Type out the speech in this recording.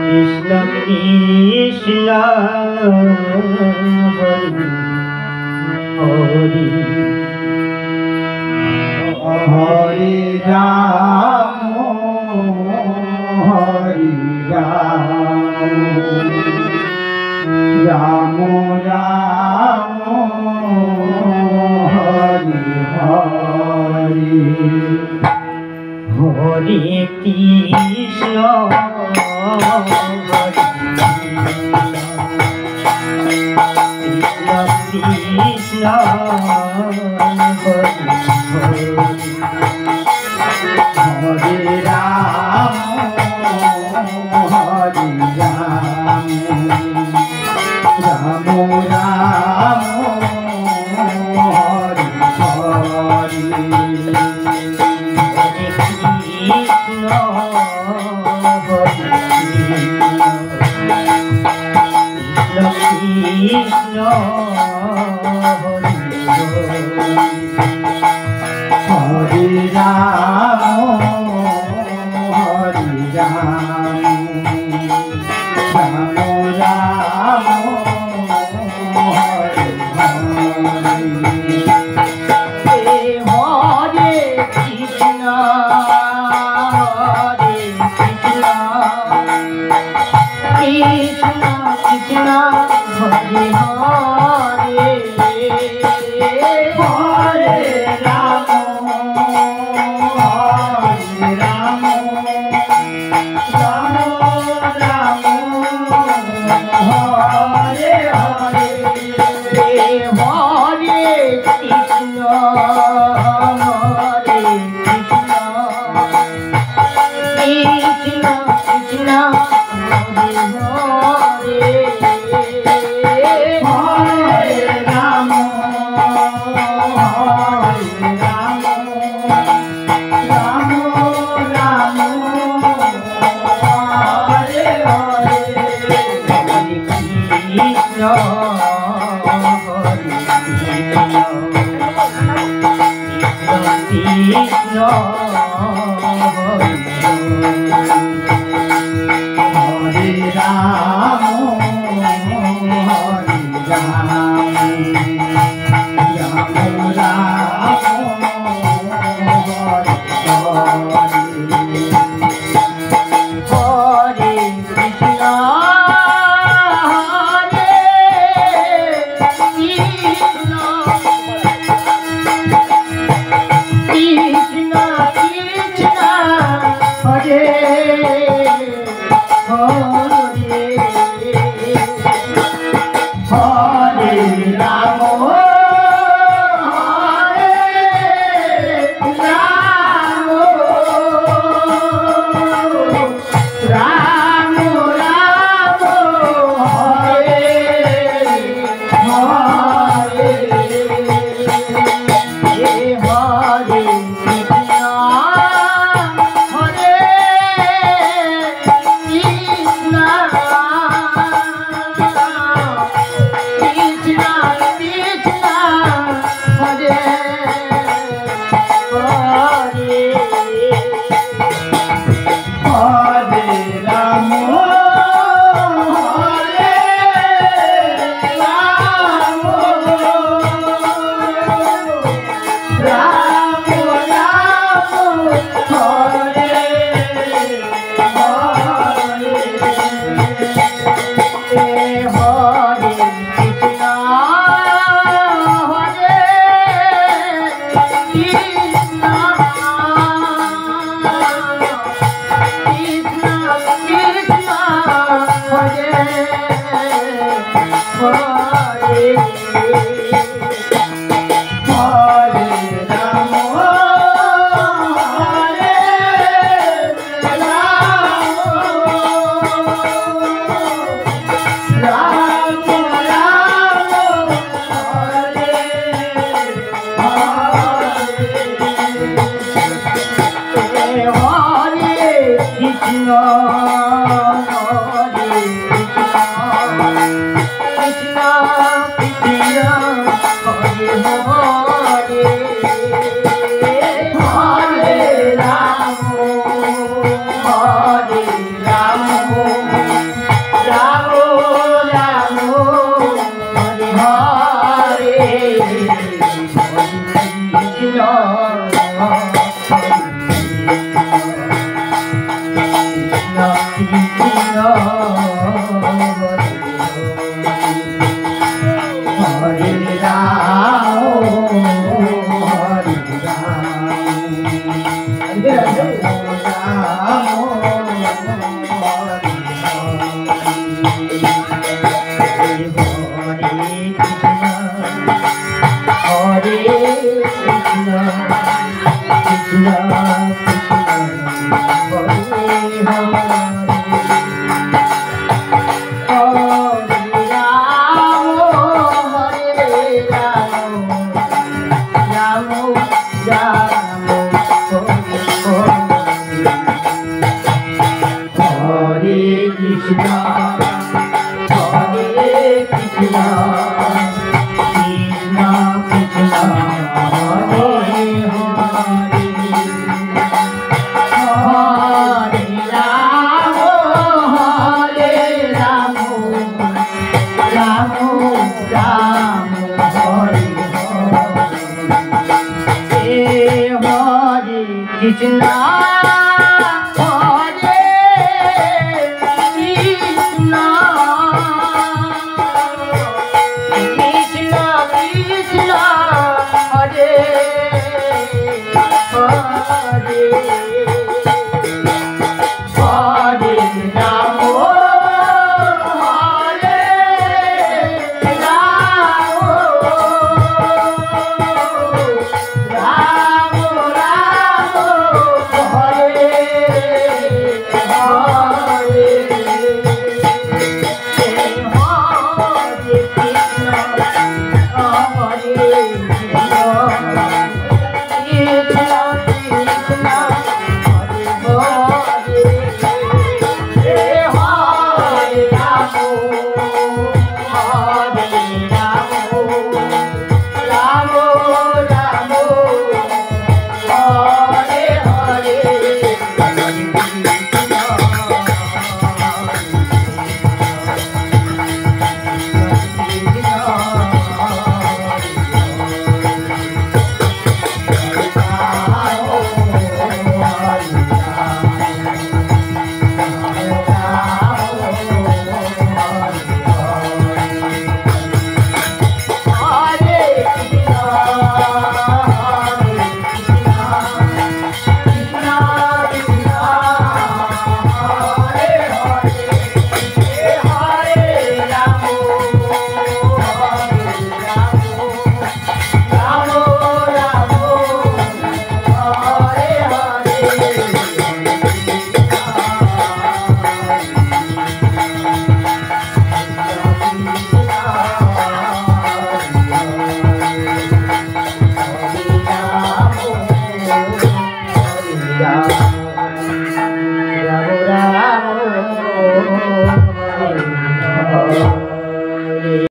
Krishna Krishna Hari Hari Ram Hari Ram Ram Ram Hari Hari Hare Krishna Krishna Hare Ram Hare Ram Ram Ram Hare Hare Krishna Krishna Hare Ram Hare Ram Ram Ram Hare Hare Hare Krishna Krishna Krishna Hare Hare Hare Ram Hare Ram Ram Ram Hare Hare Hare Krishna Hare Krishna Krishna Krishna Hare Ram Ram Ram Hare Hare Krishna Krishna Hare Ram Hare Ram Ram Ram Hare Hare Krishna Hare Krishna Krishna Krishna Hare Hare Hare Ram Hare Ram Ram Ram Hare Hare Hare Krishna Hare Krishna Krishna Krishna Hare Hare Hare Ram Hare Ram Ram Ram Hare Hare Hare Krishna Hare Krishna Krishna Krishna Hare Hare Hare Ram Hare Ram Ram Hare Hare Krishna Hare Krishna Krishna Hare Hare Hare Ram Krishna